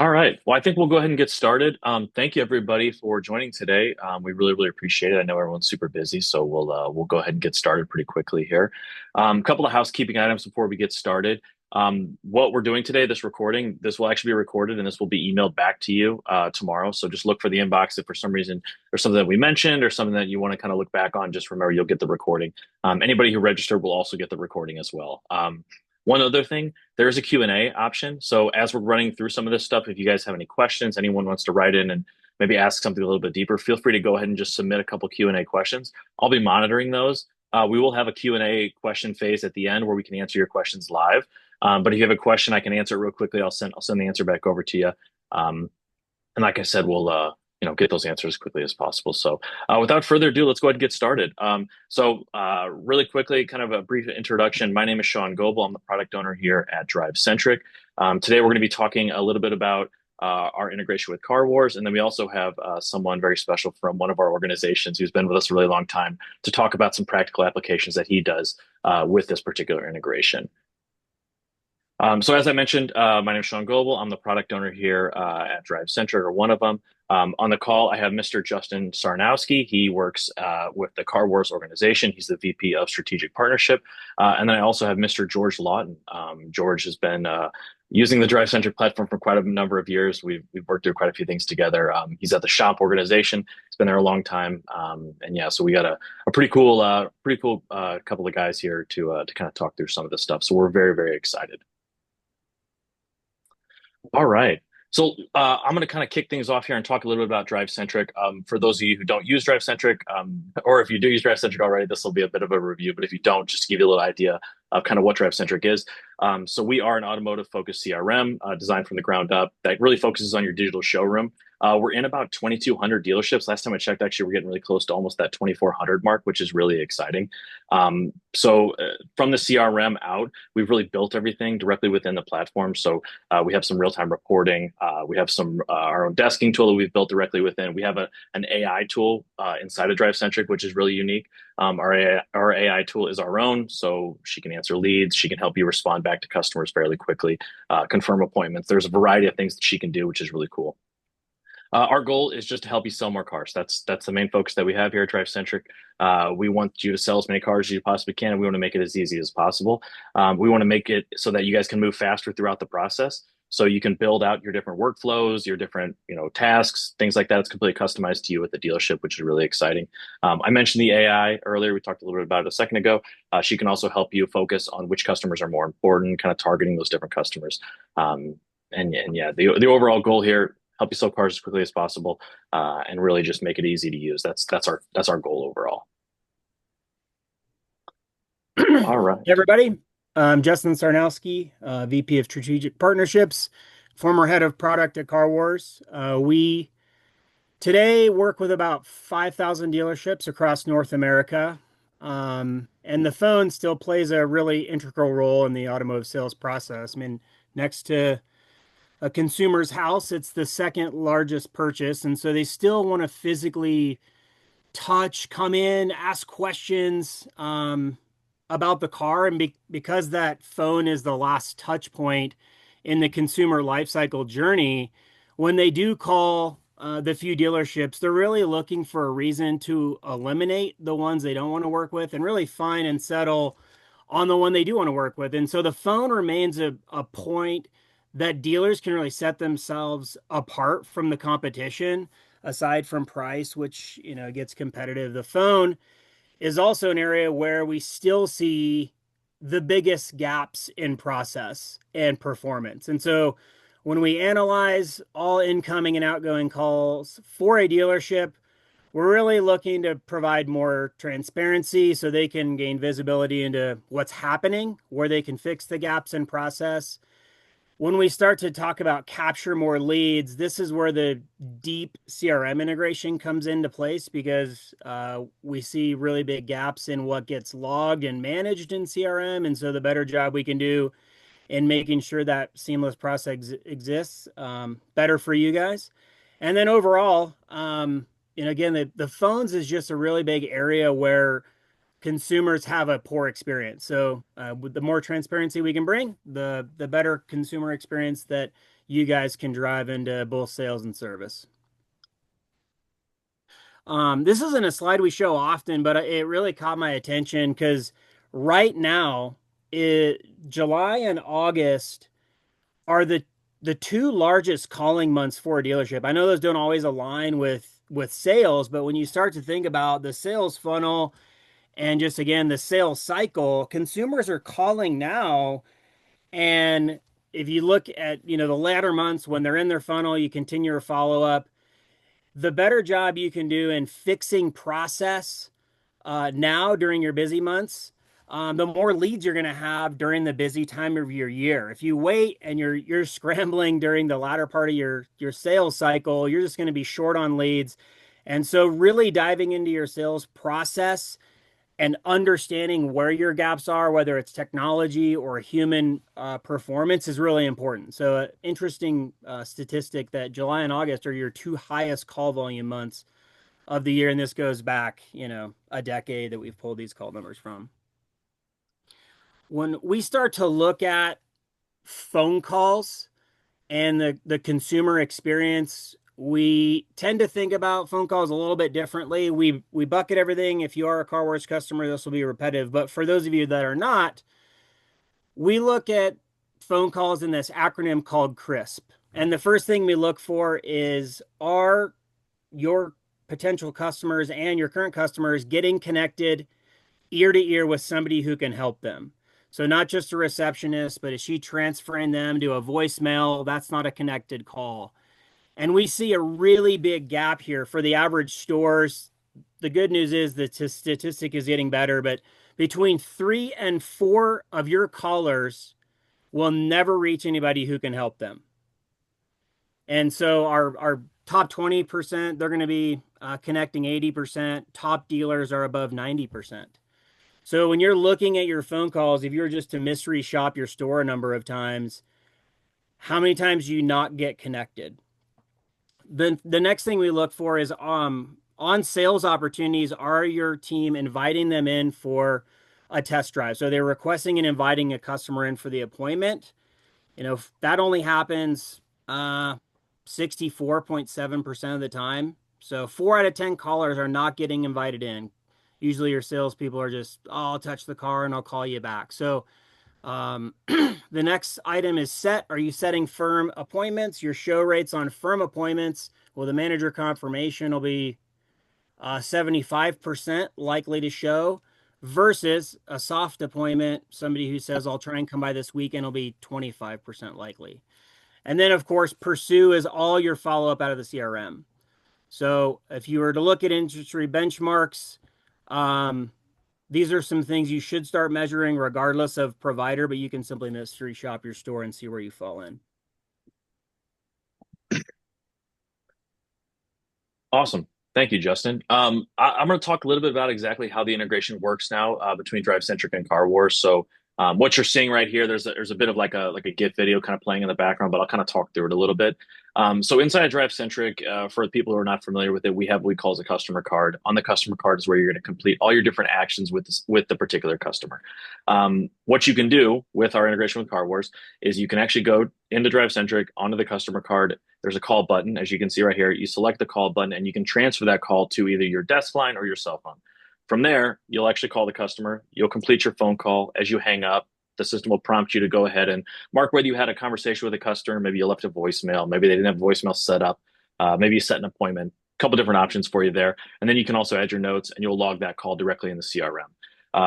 All right. Well, I think we'll go ahead and get started. Thank you everybody for joining today. We really, really appreciate it. I know everyone's super busy, so we'll go ahead and get started pretty quickly here. A couple of housekeeping items before we get started. What we're doing today, this recording, this will actually be recorded and this will be emailed back to you tomorrow. So just look for the inbox if for some reason there's something that we mentioned or something that you want to kind of look back on. Just remember you'll get the recording. Anybody who registered will also get the recording as well. One other thing, there is a Q&A option. So as we're running through some of this stuff, if you guys have any questions, anyone wants to write in and maybe ask something a little bit deeper, feel free to go ahead and just submit a couple Q&A questions. I'll be monitoring those. We will have a Q&A question phase at the end where we can answer your questions live. But if you have a question, I can answer it real quickly. I'll send the answer back over to you. And like I said, we'll get those answers as quickly as possible. So without further ado, let's go ahead and get started. Really quickly, kind of a brief introduction. My name is Shawn Goebel. I'm the product owner here at DriveCentric. Today, we're going to be talking a little bit about our integration with Car Wars. And then we also have someone very special from one of our organizations who's been with us a really long time to talk about some practical applications that he does with this particular integration. So as I mentioned, my name is Shawn Goebel. I'm the product owner here at DriveCentric, or one of them. On the call, I have Mr. Justin Sarnowski. He works with the Car Wars organization. He's the VP of Strategic Partnership. And then I also have Mr. George Lawton. George has been using the DriveCentric platform for quite a number of years. We've worked through quite a few things together. He's at the Schomp organization. He's been there a long time. And yeah, so we got a pretty cool couple of guys here to kind of talk through some of this stuff. So we're very, very excited. All right. So I'm going to kind of kick things off here and talk a little bit about DriveCentric. For those of you who don't use DriveCentric, or if you do use DriveCentric already, this will be a bit of a review. But if you don't, just to give you a little idea of kind of what DriveCentric is. So we are an automotive-focused CRM designed from the ground up that really focuses on your digital showroom. We're in about 2,200 dealerships. Last time I checked, actually, we're getting really close to almost that 2,400 mark, which is really exciting. From the CRM out, we've really built everything directly within the platform. So we have some real-time reporting. We have some our own desking tool that we've built directly within. We have an AI tool inside of DriveCentric, which is really unique. Our AI tool is our own, so she can answer leads. She can help you respond back to customers fairly quickly, confirm appointments. There's a variety of things that she can do, which is really cool. Our goal is just to help you sell more cars. That's the main focus that we have here at DriveCentric. We want you to sell as many cars as you possibly can, and we want to make it as easy as possible. We want to make it so that you guys can move faster throughout the process. So you can build out your different workflows, your different tasks, things like that. It's completely customized to you at the dealership, which is really exciting. I mentioned the AI earlier. We talked a little bit about it a second ago. She can also help you focus on which customers are more important, kind of targeting those different customers. And yeah, the overall goal here, help you sell cars as quickly as possible, and really just make it easy to use. That's our goal overall. All right. Hey everybody, I'm Justin Sarnowski, VP of Strategic Partnerships, former head of product at Car Wars. We today work with about 5,000 dealerships across North America, and the phone still plays a really integral role in the automotive sales process. I mean, next to a consumer's house, it's the second largest purchase, and so they still want to physically touch, come in, ask questions about the car. And because that phone is the last touch point in the consumer lifecycle journey, when they do call the few dealerships, they're really looking for a reason to eliminate the ones they don't want to work with and really find and settle on the one they do want to work with. And so the phone remains a point that dealers can really set themselves apart from the competition, aside from price, which gets competitive. The phone is also an area where we still see the biggest gaps in process and performance. And so when we analyze all incoming and outgoing calls for a dealership, we're really looking to provide more transparency so they can gain visibility into what's happening, where they can fix the gaps in process. When we start to talk about capture more leads, this is where the deep CRM integration comes into place, because we see really big gaps in what gets logged and managed in CRM. And so the better job we can do in making sure that seamless process exists, better for you guys. And then overall, again, the phones is just a really big area where consumers have a poor experience. So with the more transparency we can bring, the better consumer experience that you guys can drive into both sales and service. This isn't a slide we show often, but it really caught my attention because right now, July and August are the two largest calling months for a dealership. I know those don't always align with sales, but when you start to think about the sales funnel and just again the sales cycle, consumers are calling now. And if you look at, the latter months when they're in their funnel, you continue your follow up. The better job you can do in fixing process now during your busy months, the more leads you're going to have during the busy time of your year. If you wait and you're scrambling during the latter part of your sales cycle, you're just going to be short on leads. And so really diving into your sales process and understanding where your gaps are, whether it's technology or human performance, is really important. So, interesting statistic that July and August are your two highest call volume months of the year, and this goes back, a decade that we've pulled these call numbers from. When we start to look at phone calls and the consumer experience, we tend to think about phone calls a little bit differently. We bucket everything. If you are a Car Wars customer, this will be repetitive. But for those of you that are not, we look at phone calls in this acronym called CRISP. And the first thing we look for is, are your potential customers and your current customers getting connected ear to ear with somebody who can help them? So not just a receptionist, but is she transferring them to a voicemail? That's not a connected call. And we see a really big gap here for the average stores. The good news is the statistic is getting better, but between 3 and 4 of your callers will never reach anybody who can help them. And so our top 20%, they're going to be connecting 80%. Top dealers are above 90%. So when you're looking at your phone calls, if you're just to mystery shop your store a number of times, how many times do you not get connected? The next thing we look for is on sales opportunities. Are your team inviting them in for a test drive? So they're requesting and inviting a customer in for the appointment. That only happens 64.7% of the time. So 4 out of 10 callers are not getting invited in. Usually your salespeople are just, oh, I'll touch the car and I'll call you back. So the next item is set. Are you setting firm appointments? Your show rates on firm appointments with a manager confirmation will be 75% likely to show, versus a soft appointment. Somebody who says, I'll try and come by this weekend, will be 25% likely. And then, of course, pursue is all your follow-up out of the CRM. So if you were to look at industry benchmarks, these are some things you should start measuring regardless of provider, but you can simply mystery shop your store and see where you fall in. Awesome. Thank you, Justin. I'm going to talk a little bit about exactly how the integration works now between DriveCentric and Car Wars. So what you're seeing right here, there's a bit of like a GIF video kind of playing in the background, but I'll kind of talk through it a little bit. So inside DriveCentric, for the people who are not familiar with it, we have what we call a customer card. On the customer card is where you're going to complete all your different actions with the particular customer. What you can do with our integration with Car Wars is you can actually go into DriveCentric onto the customer card. There's a call button, as you can see right here. You select the call button and you can transfer that call to either your desk line or your cell phone. From there, you'll actually call the customer. You'll complete your phone call. As you hang up, the system will prompt you to go ahead and mark whether you had a conversation with a customer. Maybe you left a voicemail. Maybe they didn't have voicemail set up. Maybe you set an appointment. A couple different options for you there. And then you can also add your notes and you'll log that call directly in the CRM.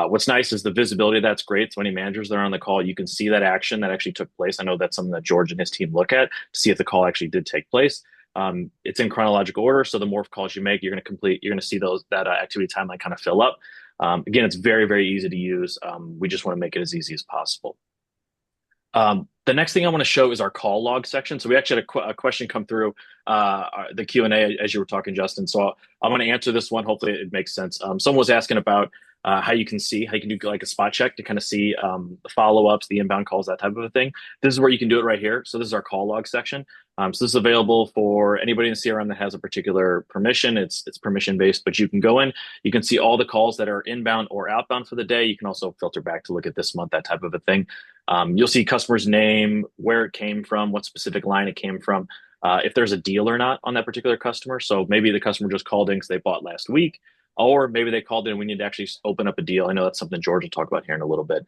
What's nice is the visibility. That's great. So any managers that are on the call, you can see that action that actually took place. I know that's something that George and his team look at to see if the call actually did take place. It's in chronological order. So the more calls you make, you're going to see that activity timeline kind of fill up. Again, it's very, very easy to use. We just want to make it as easy as possible. The next thing I want to show is our call log section. So we actually had a question come through the Q&A as you were talking, Justin. So I'm going to answer this one. Hopefully it makes sense. Someone was asking about how you can see how you can do like a spot check to kind of see the follow-ups, the inbound calls, that type of a thing. This is where you can do it right here. So this is our call log section. So this is available for anybody in the CRM that has a particular permission. It's permission based, but you can go in, you can see all the calls that are inbound or outbound for the day. You can also filter back to look at this month, that type of a thing. You'll see customer's name, where it came from, what specific line it came from, if there's a deal or not on that particular customer. So maybe the customer just called in because they bought last week, or maybe they called in and we need to actually open up a deal. I know that's something George will talk about here in a little bit.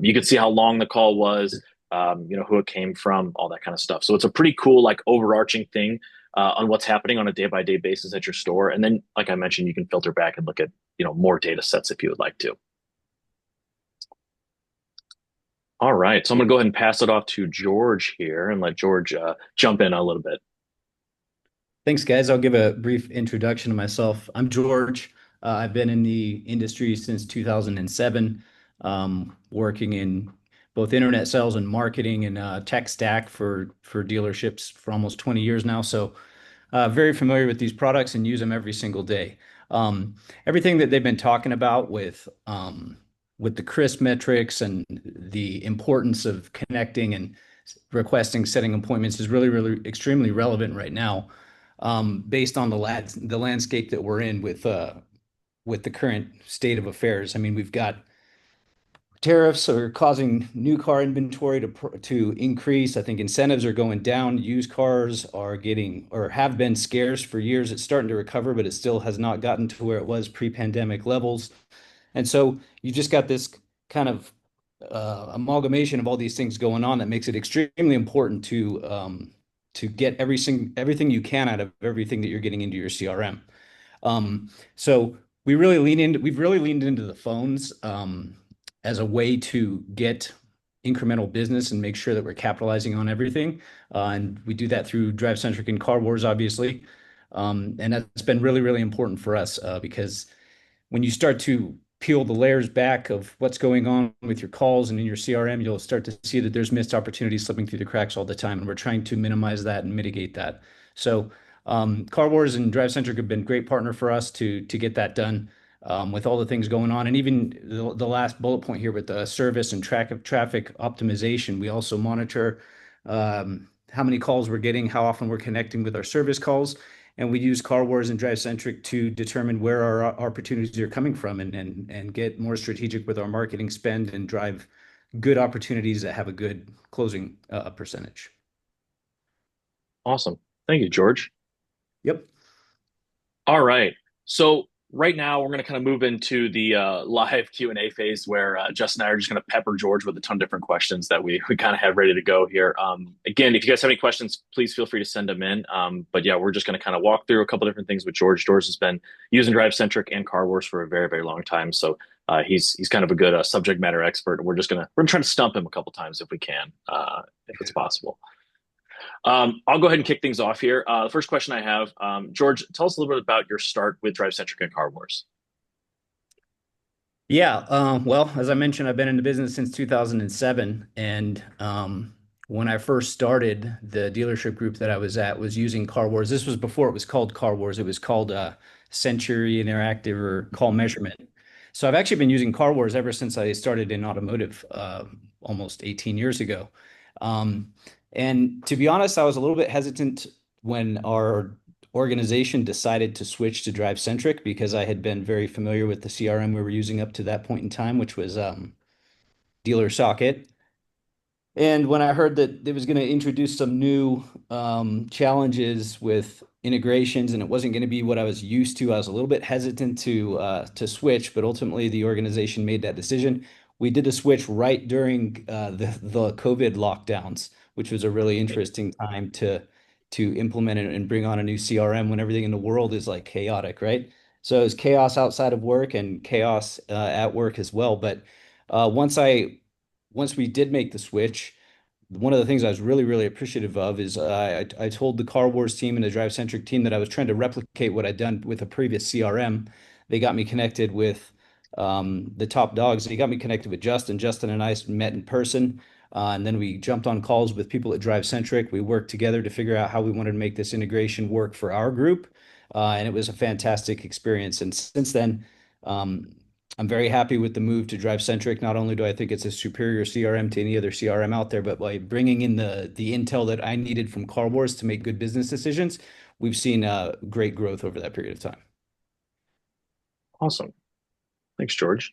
You can see how long the call was, who it came from, all that kind of stuff. So it's a pretty cool, like overarching thing on what's happening on a day by day basis at your store. And then, like I mentioned, you can filter back and look at, more data sets if you would like to. All right. So I'm going to go ahead and pass it off to George here and let George jump in a little bit. Thanks, guys. I'll give a brief introduction to myself. I'm George. I've been in the industry since 2007, working in both internet sales and marketing and tech stack for dealerships for almost 20 years now. So very familiar with these products and use them every single day. Everything that they've been talking about with the CRISP metrics and the importance of connecting and requesting, setting appointments is really, really extremely relevant right now, based on the landscape that we're in with the current state of affairs. I mean, we've got tariffs are causing new car inventory to increase. I think incentives are going down. Used cars are getting or have been scarce for years. It's starting to recover, but it still has not gotten to where it was pre-pandemic levels. And so you just got this kind of amalgamation of all these things going on that makes it extremely important to get everything you can out of everything that you're getting into your CRM. So we've really leaned into the phones as a way to get incremental business and make sure that we're capitalizing on everything. And we do that through DriveCentric and Car Wars, obviously. And that's been really, really important for us because when you start to peel the layers back of what's going on with your calls and in your CRM, you'll start to see that there's missed opportunities slipping through the cracks all the time. And we're trying to minimize that and mitigate that. So Car Wars and DriveCentric have been great partner for us to get that done with all the things going on. And even the last bullet point here with the service and traffic optimization, we also monitor how many calls we're getting, how often we're connecting with our service calls. And we use Car Wars and DriveCentric to determine where our opportunities are coming from and get more strategic with our marketing spend and drive good opportunities that have a good closing percentage. Awesome. Thank you, George. Yep. All right. So right now we're going to kind of move into the live Q&A phase where Justin and I are just going to pepper George with a ton of different questions that we kind of have ready to go here. Again, if you guys have any questions, please feel free to send them in. But yeah, we're just going to kind of walk through a couple different things with George. George has been using DriveCentric and Car Wars for a very, very long time. So he's kind of a good subject matter expert. We're trying to stump him a couple times if we can, if it's possible. I'll go ahead and kick things off here. The first question I have, George, tell us a little bit about your start with DriveCentric and Car Wars. Yeah, well, as I mentioned, I've been in the business since 2007. And when I first started, the dealership group that I was at was using Car Wars. This was before it was called Car Wars. It was called Century Interactive or Call Measurement. So I've actually been using Car Wars ever since I started in automotive almost 18 years ago. And to be honest, I was a little bit hesitant when our organization decided to switch to DriveCentric because I had been very familiar with the CRM we were using up to that point in time, which was Dealer Socket. And when I heard that it was going to introduce some new challenges with integrations and it wasn't going to be what I was used to, I was a little bit hesitant to switch, but ultimately the organization made that decision. We did a switch right during the COVID lockdowns, which was a really interesting time to implement it and bring on a new CRM when everything in the world is like chaotic, right? So it's chaos outside of work and chaos at work as well. But once we did make the switch, one of the things I was really, really appreciative of is I told the Car Wars team and the DriveCentric team that I was trying to replicate what I'd done with a previous CRM. They got me connected with the top dogs. They got me connected with Justin. Justin and I met in person. And then we jumped on calls with people at DriveCentric. We worked together to figure out how we wanted to make this integration work for our group. And it was a fantastic experience. And since then, I'm very happy with the move to DriveCentric. Not only do I think it's a superior CRM to any other CRM out there, but by bringing in the intel that I needed from Car Wars to make good business decisions, we've seen great growth over that period of time. Awesome. Thanks, George.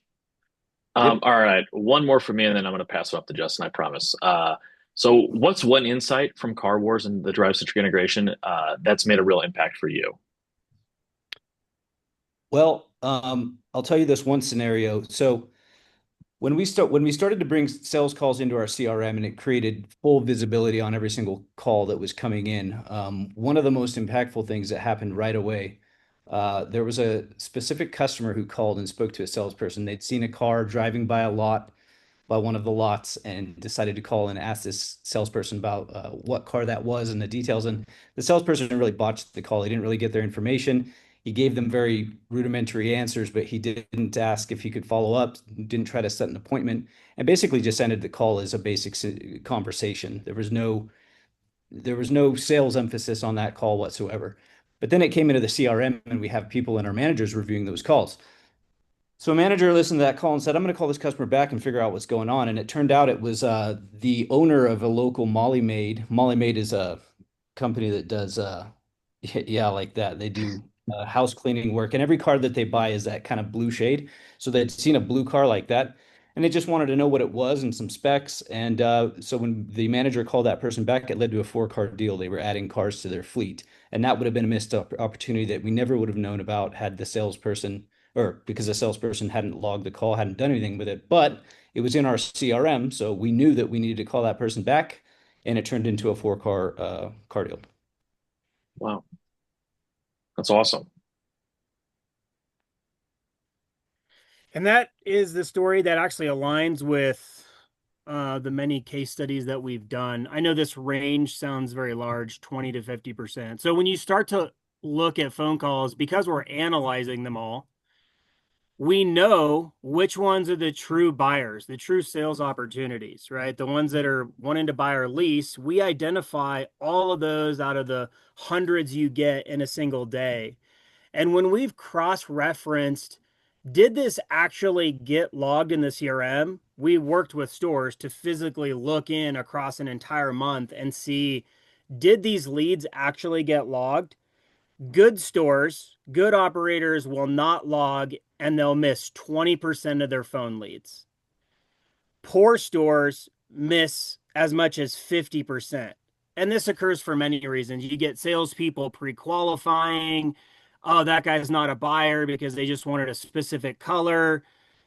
Yep. All right, one more for me, and then I'm going to pass it off to Justin, I promise. So what's one insight from Car Wars and the DriveCentric integration that's made a real impact for you? Well, I'll tell you this one scenario. So when we started to bring sales calls into our CRM and it created full visibility on every single call that was coming in, one of the most impactful things that happened right away, there was a specific customer who called and spoke to a salesperson. They'd seen a car driving by a lot, by one of the lots, and decided to call and ask this salesperson about what car that was and the details. And the salesperson really botched the call. He didn't really get their information. He gave them very rudimentary answers, but he didn't ask if he could follow up, didn't try to set an appointment, and basically just ended the call as a basic conversation. There was no sales emphasis on that call whatsoever. But then it came into the CRM, and we have people and our managers reviewing those calls. So a manager listened to that call and said, I'm going to call this customer back and figure out what's going on. And it turned out it was the owner of a local Molly Maid. Molly Maid is a company that does, yeah, like that. They do house cleaning work. And every car that they buy is that kind of blue shade. So they'd seen a blue car like that. And they just wanted to know what it was and some specs. And so when the manager called that person back, it led to a four-car deal. They were adding cars to their fleet. And that would have been a missed opportunity that we never would have known about had the salesperson or because the salesperson hadn't logged the call, hadn't done anything with it, but it was in our CRM, so we knew that we needed to call that person back, and it turned into a four car deal. Wow, that's awesome. And that is the story that actually aligns with the many case studies that we've done. I know this range sounds very large, 20 to 50%. So when you start to look at phone calls, because we're analyzing them all, we know which ones are the true buyers, the true sales opportunities, right? The ones that are wanting to buy or lease. We identify all of those out of the hundreds you get in a single day. And when we've cross-referenced, did this actually get logged in the CRM? We worked with stores to physically look in across an entire month and see, did these leads actually get logged? Good stores, good operators will not log and they'll miss 20% of their phone leads. Poor stores miss as much as 50%. And this occurs for many reasons. You get salespeople pre-qualifying. Oh, that guy's not a buyer because they just wanted a specific color.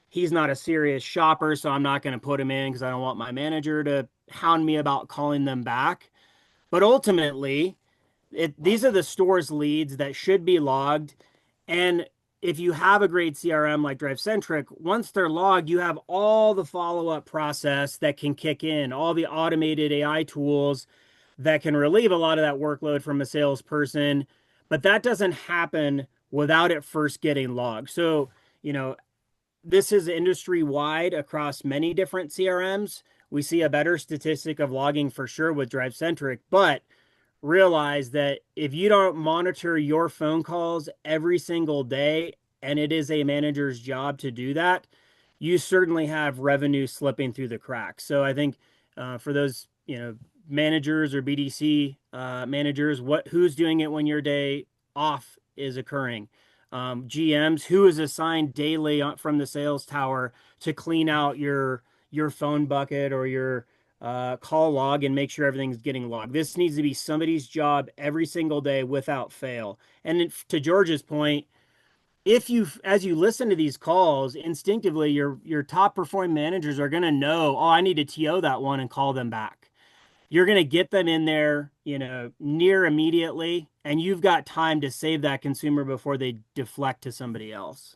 He's not a serious shopper, so I'm not going to put him in because I don't want my manager to hound me about calling them back. But ultimately, these are the store's leads that should be logged. And if you have a great CRM like DriveCentric, once they're logged, you have all the follow-up process that can kick in, all the automated AI tools that can relieve a lot of that workload from a salesperson. But that doesn't happen without it first getting logged. So, this is industry wide across many different CRMs. We see a better statistic of logging for sure with DriveCentric, but realize that if you don't monitor your phone calls every single day, and it is a manager's job to do that, you certainly have revenue slipping through the cracks. So I think for those managers or BDC managers, who's doing it when your day off is occurring? GMs, who is assigned daily from the sales tower to clean out your phone bucket or your call log and make sure everything's getting logged. This needs to be somebody's job every single day without fail. And to George's point, as you listen to these calls, instinctively your top performing managers are going to know, oh, I need to TO that one and call them back. You're going to get them in there, near immediately, and you've got time to save that consumer before they deflect to somebody else.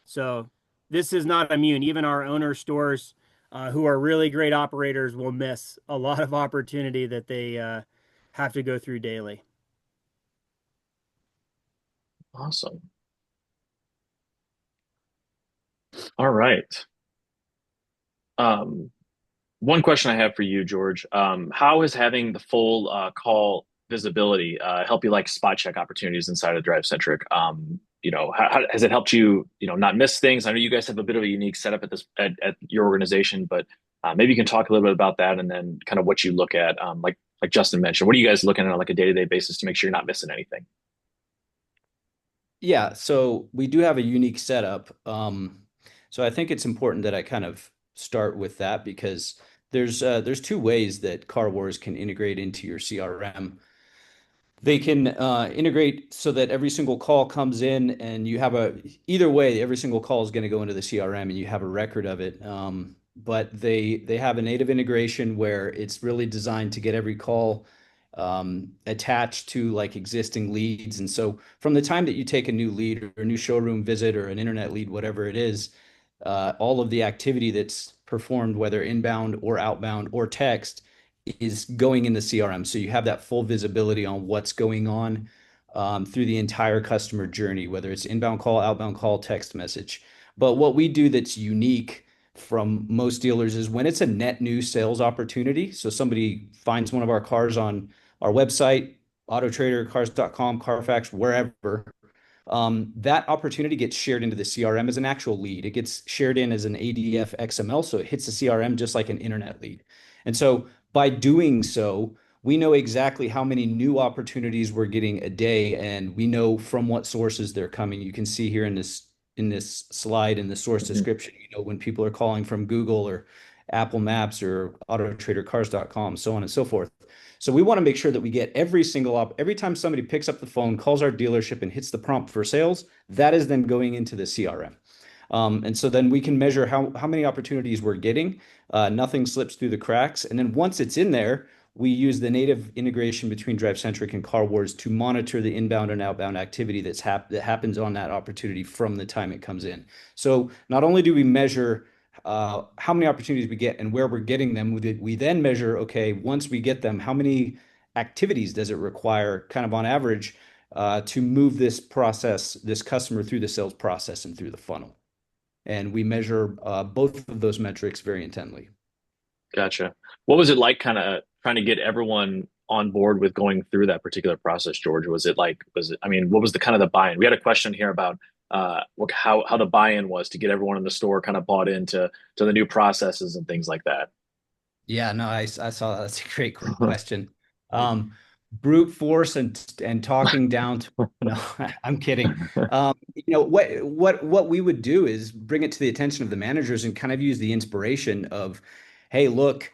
So this is not immune. Even our owner stores, who are really great operators, will miss a lot of opportunity that they have to go through daily. Awesome. All right. Um, One question I have for you, George. How is having the full call visibility help you like spot check opportunities inside of DriveCentric? has it helped you, not miss things? I know you guys have a bit of a unique setup at your organization, but maybe you can talk a little bit about that and then kind of what you look at, like Justin mentioned. What are you guys looking at on like a day-to-day basis to make sure you're not missing anything? Yeah, so we do have a unique setup. So I think it's important that I kind of start with that because there's two ways that Car Wars can integrate into your CRM. They can integrate so that every single call comes in and you have either way, every single call is going to go into the CRM and you have a record of it. But they have a native integration where it's really designed to get every call attached to like existing leads. And so from the time that you take a new lead or a new showroom visit or an internet lead, whatever it is, all of the activity that's performed, whether inbound or outbound or text, is going in the CRM. So you have that full visibility on what's going on through the entire customer journey, whether it's inbound call, outbound call, text message. But what we do that's unique from most dealers is when it's a net new sales opportunity. So somebody finds one of our cars on our website, AutoTrader, Cars.com, Carfax, wherever, that opportunity gets shared into the CRM as an actual lead. It gets shared in as an ADF XML, so it hits the CRM just like an internet lead. And so by doing so, we know exactly how many new opportunities we're getting a day, and we know from what sources they're coming. You can see here in this slide in the source Mhm. description, when people are calling from Google or Apple Maps or AutoTraderCars.com, so on and so forth. So we want to make sure that we get every time somebody picks up the phone, calls our dealership and hits the prompt for sales, that is then going into the CRM. And so then we can measure how many opportunities we're getting. Nothing slips through the cracks. And then once it's in there, we use the native integration between DriveCentric and Car Wars to monitor the inbound and outbound activity that happens on that opportunity from the time it comes in. So not only do we measure how many opportunities we get and where we're getting them, we then measure, okay, once we get them, how many activities does it require, kind of on average, to move this customer through the sales process and through the funnel. And we measure both of those metrics very intently. Gotcha. What was it like kind of trying to get everyone on board with going through that particular process, George? I mean, what was the kind of the buy-in? We had a question here about how the buy-in was to get everyone in the store kind of bought into the new processes and things like that. Yeah, no, I saw that. That's a great question. Um, Brute force and talking down to no, I'm kidding. What we would do is bring it to the attention of the managers and kind of use the inspiration of, hey, look,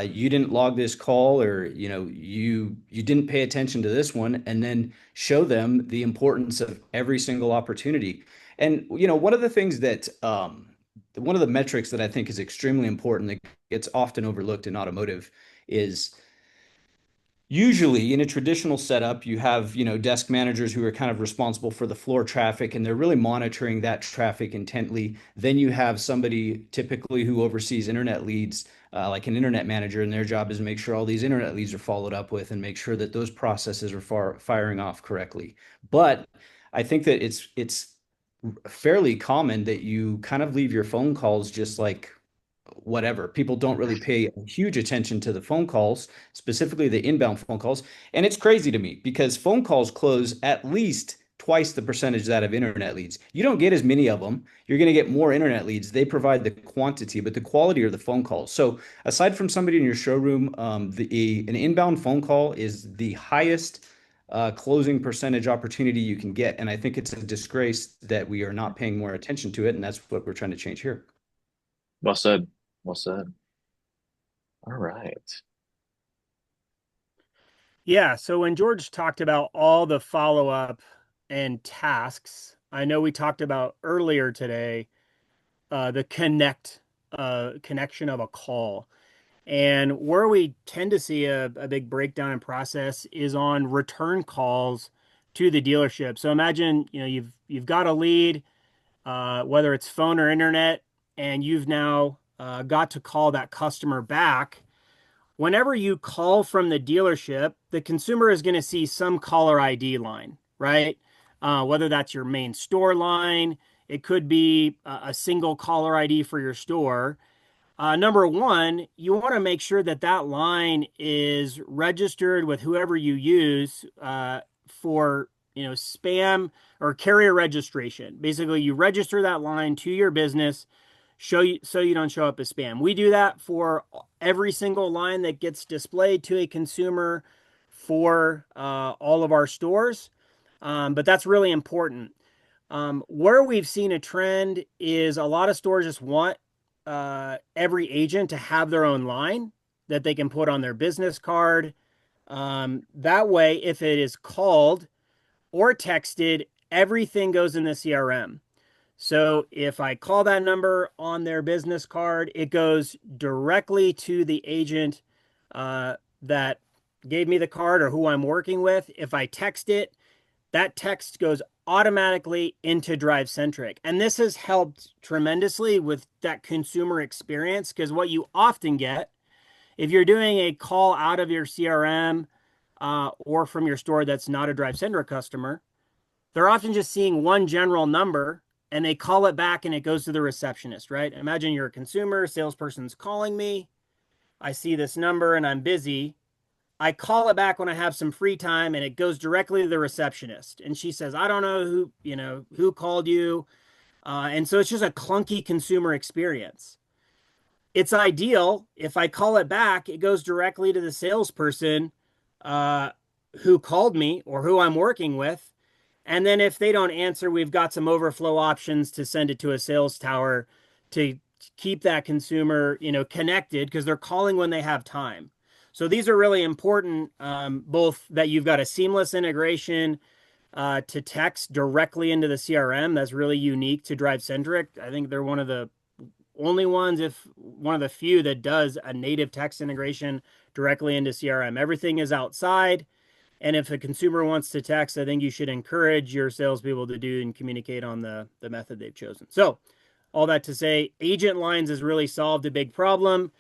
you didn't log this call, or you didn't pay attention to this one, and then show them the importance of every single opportunity. And one of the things that one of the metrics that I think is extremely important that gets often overlooked in automotive is usually in a traditional setup, you have, desk managers who are kind of responsible for the floor traffic and they're really monitoring that traffic intently. Then you have somebody typically who oversees internet leads, like an internet manager, and their job is to make sure all these internet leads are followed up with and make sure that those processes are firing off correctly. But I think that it's fairly common that you kind of leave your phone calls just like whatever. People don't really pay huge attention to the phone calls, specifically the inbound phone calls. And it's crazy to me because phone calls close at least twice the percentage that of internet leads. You don't get as many of them. You're going to get more internet leads. They provide the quantity, but the quality are the phone calls. So aside from somebody in your showroom, an inbound phone call is the highest closing percentage opportunity you can get. And I think it's a disgrace that we are not paying more attention to it. And that's what we're trying to change here. Well said. Well said. All right. Yeah, so when George talked about all the follow-up and tasks, I know we talked about earlier today the connection of a call. And where we tend to see a big breakdown in process is on return calls to the dealership. So imagine, you've got a lead, whether it's phone or internet, and you've now got to call that customer back. Whenever you call from the dealership, the consumer is going to see some caller ID line, right? Whether that's your main store line, it could be a single caller ID for your store. Number one, you want to make sure that line is registered with whoever you use for spam or carrier registration. Basically, you register that line to your business so you don't show up as spam. We do that for every single line that gets displayed to a consumer for all of our stores. But that's really important. Where we've seen a trend is a lot of stores just want every agent to have their own line that they can put on their business card. That way, if it is called or texted, everything goes in the CRM. So if I call that number on their business card, it goes directly to the agent that gave me the card or who I'm working with. If I text it, that text goes automatically into DriveCentric. And this has helped tremendously with that consumer experience because what you often get, if you're doing a call out of your CRM or from your store that's not a DriveCentric customer, they're often just seeing one general number and they call it back and it goes to the receptionist, right? Imagine you're a consumer, salesperson's calling me. I see this number and I'm busy. I call it back when I have some free time and it goes directly to the receptionist. And she says, I don't know who called you. And so it's just a clunky consumer experience. It's ideal if I call it back, it goes directly to the salesperson who called me or who I'm working with. And then if they don't answer, we've got some overflow options to send it to a sales tower to keep that consumer, connected because they're calling when they have time. So these are really important, both that you've got a seamless integration to text directly into the CRM. That's really unique to DriveCentric. I think they're one of the only ones, if one of the few, that does a native text integration directly into CRM. Everything is outside. And if a consumer wants to text, I think you should encourage your salespeople to do and communicate on the method they've chosen. So all that to say, agent lines has really solved a big problem.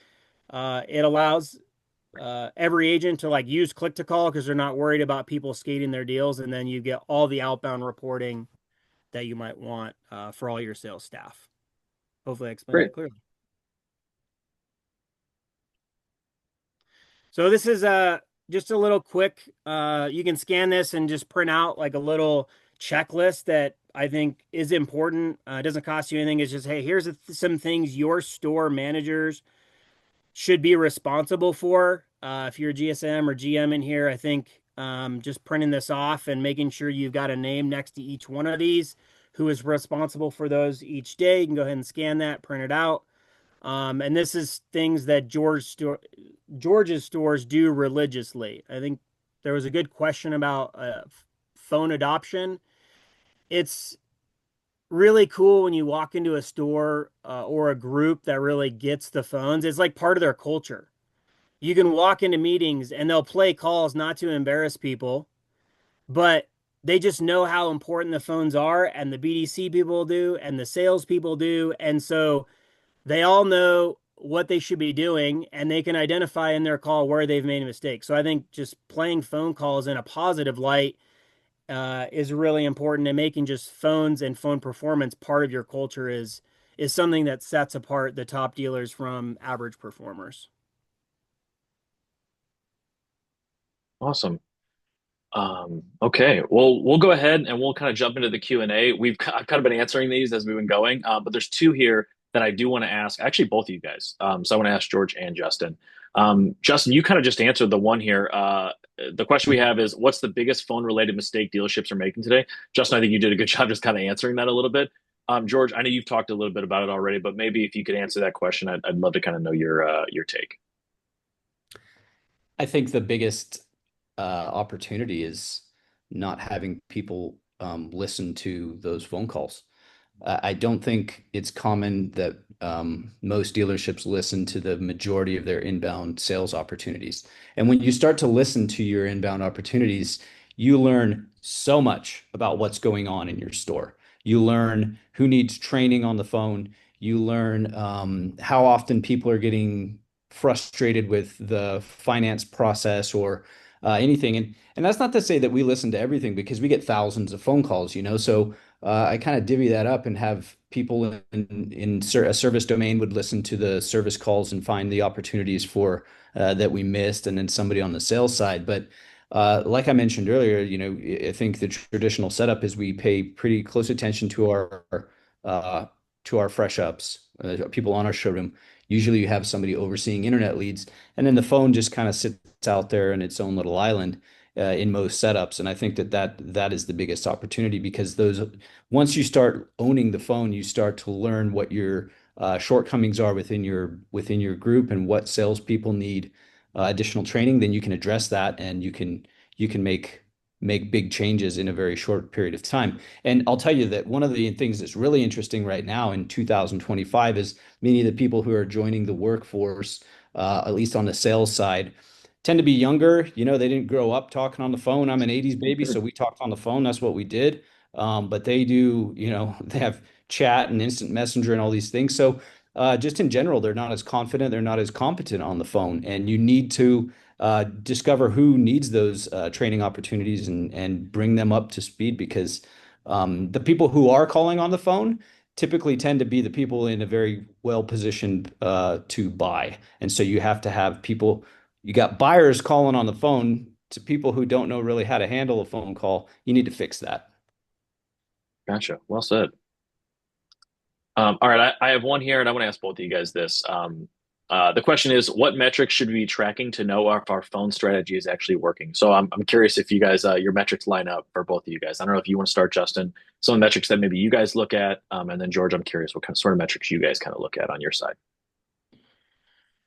It allows every agent to use click to call because they're not worried about people skating their deals. And then you get all the outbound reporting that you might want for all your sales staff. Hopefully I explained that clearly. So this is just a little quick, you can scan this and just print out like a little checklist that I think is important. It doesn't cost you anything. It's just, hey, here's some things your store managers should be responsible for. If you're a GSM or GM in here, I think just printing this off and making sure you've got a name next to each one of these, who is responsible for those each day. You can go ahead and scan that, print it out. And this is things that George's stores do religiously. I think there was a good question about phone adoption. It's really cool when you walk into a store or a group that really gets the phones. It's like part of their culture. You can walk into meetings and they'll play calls not to embarrass people, but they just know how important the phones are, and the BDC people do, and the sales people do. And so they all know what they should be doing, and they can identify in their call where they've made a mistake. So I think just playing phone calls in a positive light is really important, and making just phones and phone performance part of your culture is something that sets apart the top dealers from average performers. Awesome. Okay, well, we'll go ahead and we'll kind of jump into the Q&A. I've kind of been answering these as we've been going, but there's two here that I do want to ask, actually both of you guys. So I want to ask George and Justin. Justin, you kind of just answered the one here. The question we have is, what's the biggest phone-related mistake dealerships are making today? Justin, I think you did a good job just kind of answering that a little bit. George, I know you've talked a little bit about it already, but maybe if you could answer that question, I'd love to kind of know your take. I think the biggest opportunity is not having people listen to those phone calls. I don't think it's common that most dealerships listen to the majority of their inbound sales opportunities. And when you start to listen to your inbound opportunities, you learn so much about what's going on in your store. You learn who needs training on the phone. You learn how often people are getting frustrated with the finance process or anything. And that's not to say that we listen to everything, because we get thousands of phone calls, So I kind of divvy that up and have people in a service domain would listen to the service calls and find the opportunities for that we missed, and then somebody on the sales side. But Like I mentioned earlier, I think the traditional setup is we pay pretty close attention uh, to our fresh ups, people on our showroom. Usually, you have somebody overseeing internet leads, and then the phone just kind of sits out there in its own little island in most setups. And I think that is the biggest opportunity because those once you start owning the phone, you start to learn what your shortcomings are within your group and what salespeople need additional training, then you can address that and you can make big changes in a very short period of time. And I'll tell you that one of the things that's really interesting right now in 2025 is many of the people who are joining the workforce, at least on the sales side, tend to be younger. They didn't grow up talking on the phone. I'm an 80s baby, so we talked on the phone. That's what we did. But they do, they have chat and instant messenger and all these things. So just in general, they're not as confident, they're not as competent on the phone, and you need to discover who needs those training opportunities and bring them up to speed because the people who are calling on the phone typically tend to be the people in a very well positioned to buy. And so you have to have people, you got buyers calling on the phone to people who don't know really how to handle a phone call. You need to fix that. Gotcha. Well said. All right, I have one here, and I want to ask both of you guys this. The question is, what metrics should we be tracking to know if our phone strategy is actually working? So I'm curious if you guys your metrics line up for both of you guys. I don't know if you want to start, Justin. Some metrics that maybe you guys look at, and then George, I'm curious what kind of sort of metrics you guys kind of look at on your side.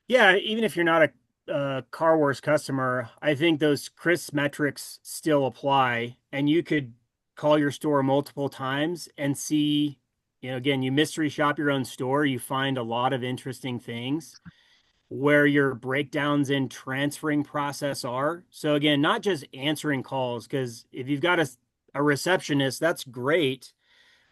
Yeah, even if you're not a Car Wars customer, I think those Chris metrics still apply, and you could call your store multiple times and see, again, you mystery shop your own store, you find a lot of interesting things where your breakdowns in transferring process are. So again, not just answering calls, because if you've got a receptionist, that's great,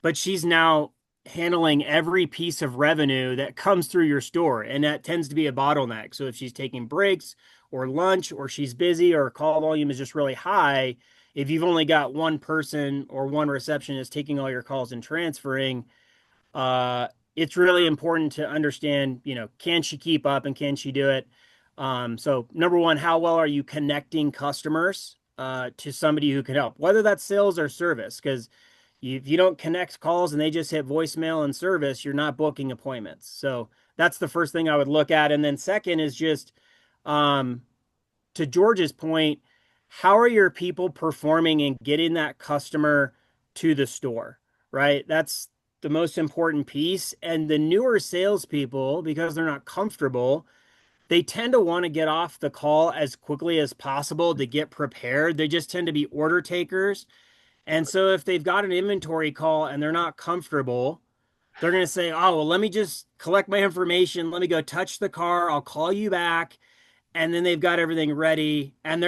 but she's now handling every piece of revenue that comes through your store. And that tends to be a bottleneck. So if she's taking breaks or lunch or she's busy or call volume is just really high, if you've only got one person or one receptionist taking all your calls and transferring, it's really important to understand, can she keep up and can she do it? So number one, how well are you connecting customers to somebody who can help, whether that's sales or service? Because if you don't connect calls and they just hit voicemail and service, you're not booking appointments. So that's the first thing I would look at. And then second is just to George's point, how are your people performing in getting that customer to the store, right? That's the most important piece. And the newer salespeople, because they're not comfortable, they tend to want to get off the call as quickly as possible to get prepared. They just tend to be order takers. And so if they've got an inventory call and they're not comfortable, they're going to say, oh, well, let me just collect my information. Let me go touch the car. I'll call you back. And then they've got everything ready. And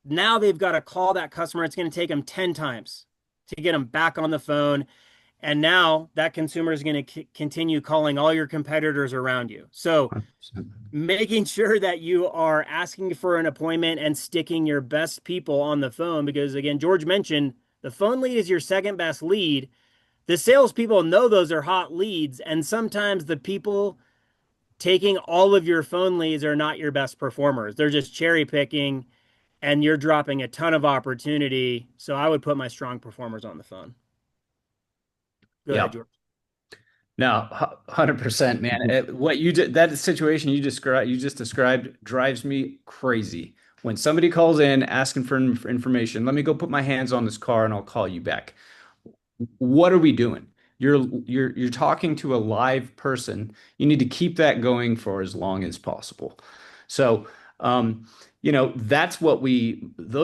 now they've got to call that customer. It's going to take them 10 times to get them back on the phone. And now that consumer is going to continue calling all your competitors around you. So making sure that you are asking for an appointment and sticking your best people on the phone, because again, George mentioned the phone lead is your second best lead. The salespeople know those are hot leads. And sometimes the people taking all of your phone leads are not your best performers. They're just cherry picking and you're dropping a ton of opportunity. So I would put my strong performers on the phone. Go ahead, Yeah. George. No, 100%, man. What you did, that situation you just described drives me crazy. When somebody calls in asking for information, let me go put my hands on this car and I'll call you back. What are we doing? You're talking to a live person. You need to keep that going for as long as possible. So, those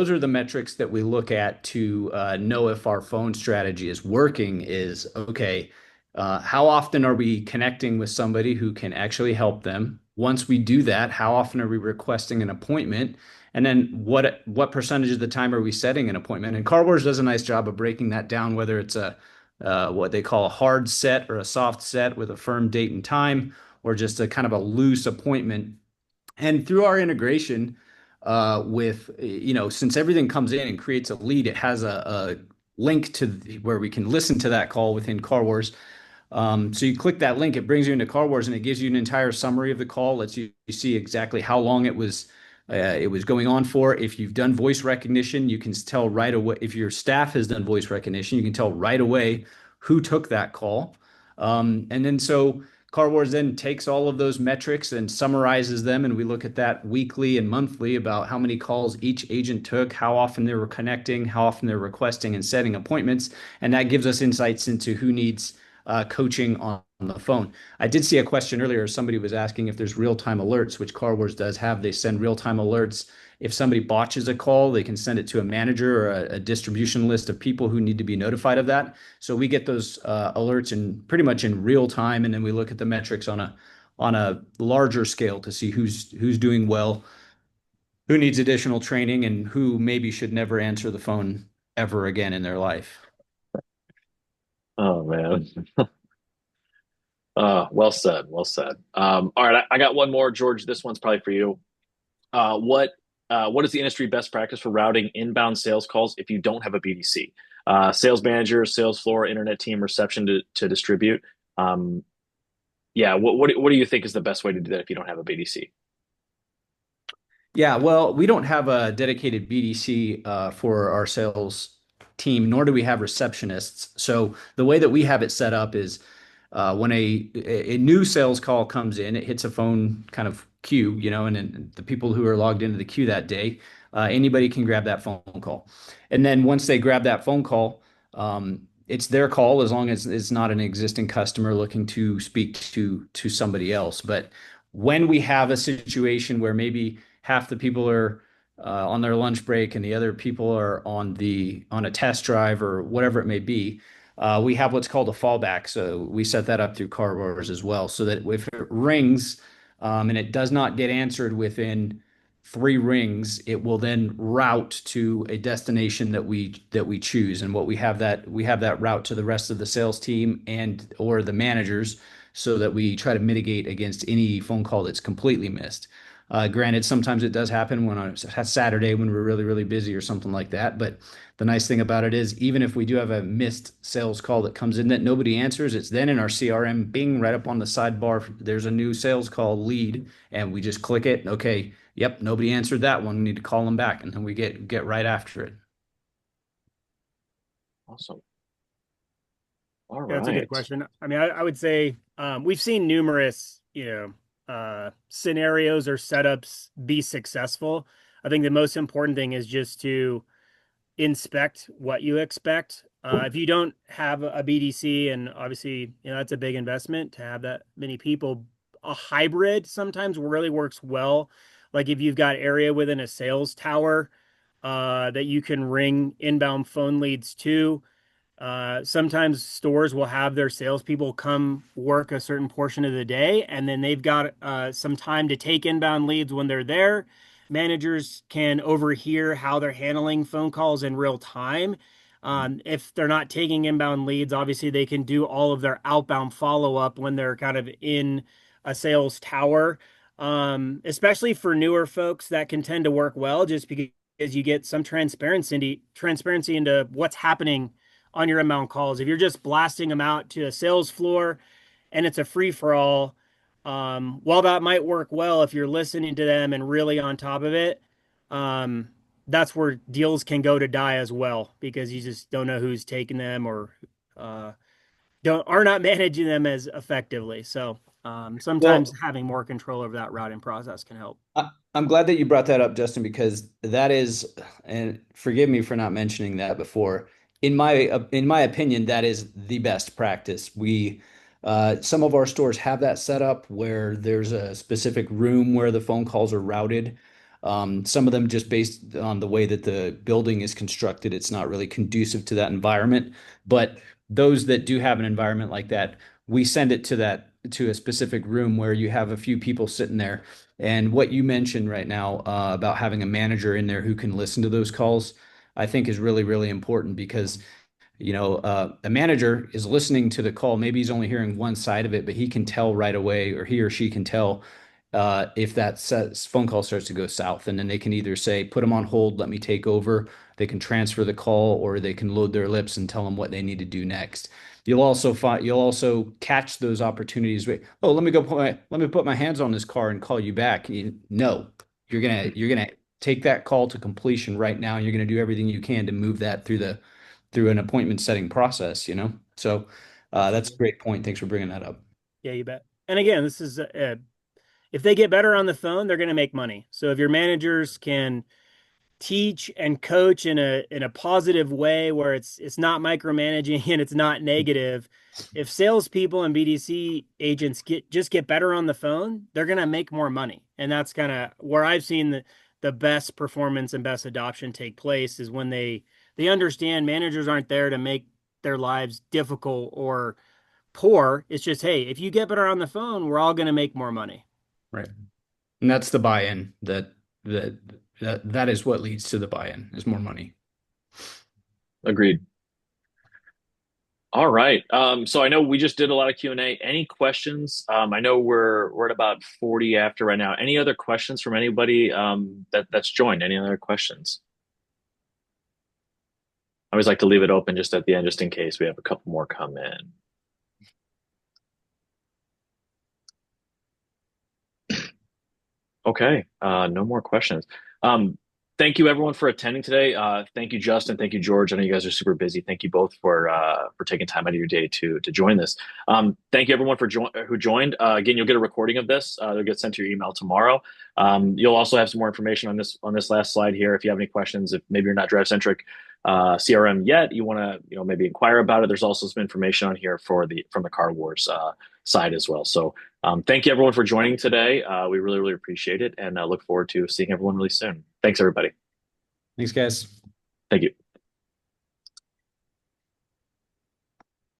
are the metrics that we look at to know if our phone strategy is working is, okay, how often are we connecting with somebody who can actually help them? Once we do that, how often are we requesting an appointment? And then what percentage of the time are we setting an appointment? And Car Wars does a nice job of breaking that down, whether it's a what they call a hard set or a soft set with a firm date and time, or just a kind of a loose appointment. And through our integration since everything comes in and creates a lead, it has a link to where we can listen to that call within Car Wars. So you click that link, it brings you into Car Wars and it gives you an entire summary of the call, lets you see exactly how long it was it was going on for. If you've done voice recognition, you can tell right away. If your staff has done voice recognition, you can tell right away who took that call. And then so Car Wars then takes all of those metrics and summarizes them, and we look at that weekly and monthly about how many calls each agent took, how often they were connecting, how often they're requesting and setting appointments, and that gives us insights into who needs coaching on the phone. I did see a question earlier. Somebody was asking if there's real-time alerts, which Car Wars does have. They send real-time alerts. If somebody botches a call, they can send it to a manager or a distribution list of people who need to be notified of that. So we get those alerts in pretty much in real time, and then we look at the metrics on a larger scale to see who's doing well, who needs additional training, and who maybe should never answer the phone ever again in their life. Oh man. Well said. Well said. All right, I got one more, George. This one's probably for you. What is the industry best practice for routing inbound sales calls if you don't have a BDC? Sales manager, sales floor, internet team, reception to distribute. Um, yeah, what do you think is the best way to do that if you don't have a BDC? Yeah, well, we don't have a dedicated BDC for our sales team, nor do we have receptionists. So the way that we have it set up is when a new sales call comes in, it hits a phone kind of queue, and then the people who are logged into the queue that day, anybody can grab that phone call. And then once they grab that phone call, it's their call as long as it's not an existing customer looking to speak to somebody else. But when we have a situation where maybe half the people are on their lunch break and the other people are on a test drive or whatever it may be, we have what's called a fallback. So we set that up through Car Wars as well, so that if it rings and it does not get answered within 3 rings, it will then route to a destination that we choose. And what we have that route to the rest of the sales team and or the managers, so that we try to mitigate against any phone call that's completely missed. Granted, sometimes it does happen when on a Saturday when we're really, really busy or something like that. But the nice thing about it is, even if we do have a missed sales call that comes in that nobody answers, it's then in our CRM, bing, right up on the sidebar. There's a new sales call lead, and we just click it. Okay, yep, nobody answered that one. We need to call them back, and then we get right after it. Awesome. All Yeah, that's a good right. question. I mean, I would say we've seen numerous, scenarios or setups be successful. I think the most important thing is just to inspect what you expect. If you don't have a BDC, and obviously, that's a big investment to have that many people, a hybrid sometimes really works well. Like if you've got area within a sales tower that you can ring inbound phone leads to. Sometimes stores will have their salespeople come work a certain portion of the day, and then they've got some time to take inbound leads when they're there. Managers can overhear how they're handling phone calls in real time. If they're not taking inbound leads, obviously they can do all of their outbound follow up when they're kind of in a sales tower. Especially for newer folks, that can tend to work well just because you get some transparency into what's happening on your inbound calls. If you're just blasting them out to a sales floor and it's a free for all, while that might work well if you're listening to them and really on top of it, um, that's where deals can go to die as well because you just don't know who's taking them or uh, don't are not managing them as effectively. So sometimes Well, having more control over that routing process can help. I'm glad that you brought that up, Justin, because that is, and forgive me for not mentioning that before. In my opinion, that is the best practice. Some of our stores have that set up where there's a specific room where the phone calls are routed. Some of them just based on the way that the building is constructed, it's not really conducive to that environment. But those that do have an environment like that, we send it to a specific room where you have a few people sitting there. And what you mentioned right now about having a manager in there who can listen to those calls, I think is really, really important because, a manager is listening to the call. Maybe he's only hearing one side of it, but he can tell right away, or he or she can tell if phone call starts to go south. And then they can either say, put them on hold, let me take over. They can transfer the call, or they can load their lips and tell them what they need to do next. You'll also catch those opportunities. Oh, let me put my hands on this car and call you back. No, you're gonna take that call to completion right now, and you're gonna do everything you can to move that through an appointment setting process, you know? So that's a great point. Thanks for bringing that up. Yeah, you bet. And again, this is if they get better on the phone, they're going to make money. So if your managers can teach and coach in a positive way where it's not micromanaging and it's not negative, if salespeople and BDC agents get better on the phone, they're going to make more money. And that's kind of where I've seen the best performance and best adoption take place, is when they understand managers aren't there to make their lives difficult or poor. It's just, hey, if you get better on the phone, we're all going to make more money. Right. And that's the buy-in that that is what leads to the buy-in is more money. Agreed. All right. So I know we just did a lot of Q&A. Any questions? I know we're at about 40 after right now. Any other questions from anybody that's joined? Any other questions? I always like to leave it open just at the end, just in case we have a couple more come in. Okay, no more questions. Thank you everyone for attending today. Thank you, Justin. Thank you, George. I know you guys are super busy. Thank you both for taking time out of your day to join this. Thank you everyone who joined. Again, you'll get a recording of this. They'll get sent to your email tomorrow. You'll also have some more information on this last slide here. If you have any questions, if maybe you're not DriveCentric CRM yet, you want to maybe inquire about it. There's also some information on here from the Car Wars side as well. So thank you everyone for joining today. We really, really appreciate it, and look forward to seeing everyone really soon. Thanks, everybody. Thanks, guys. Thank you.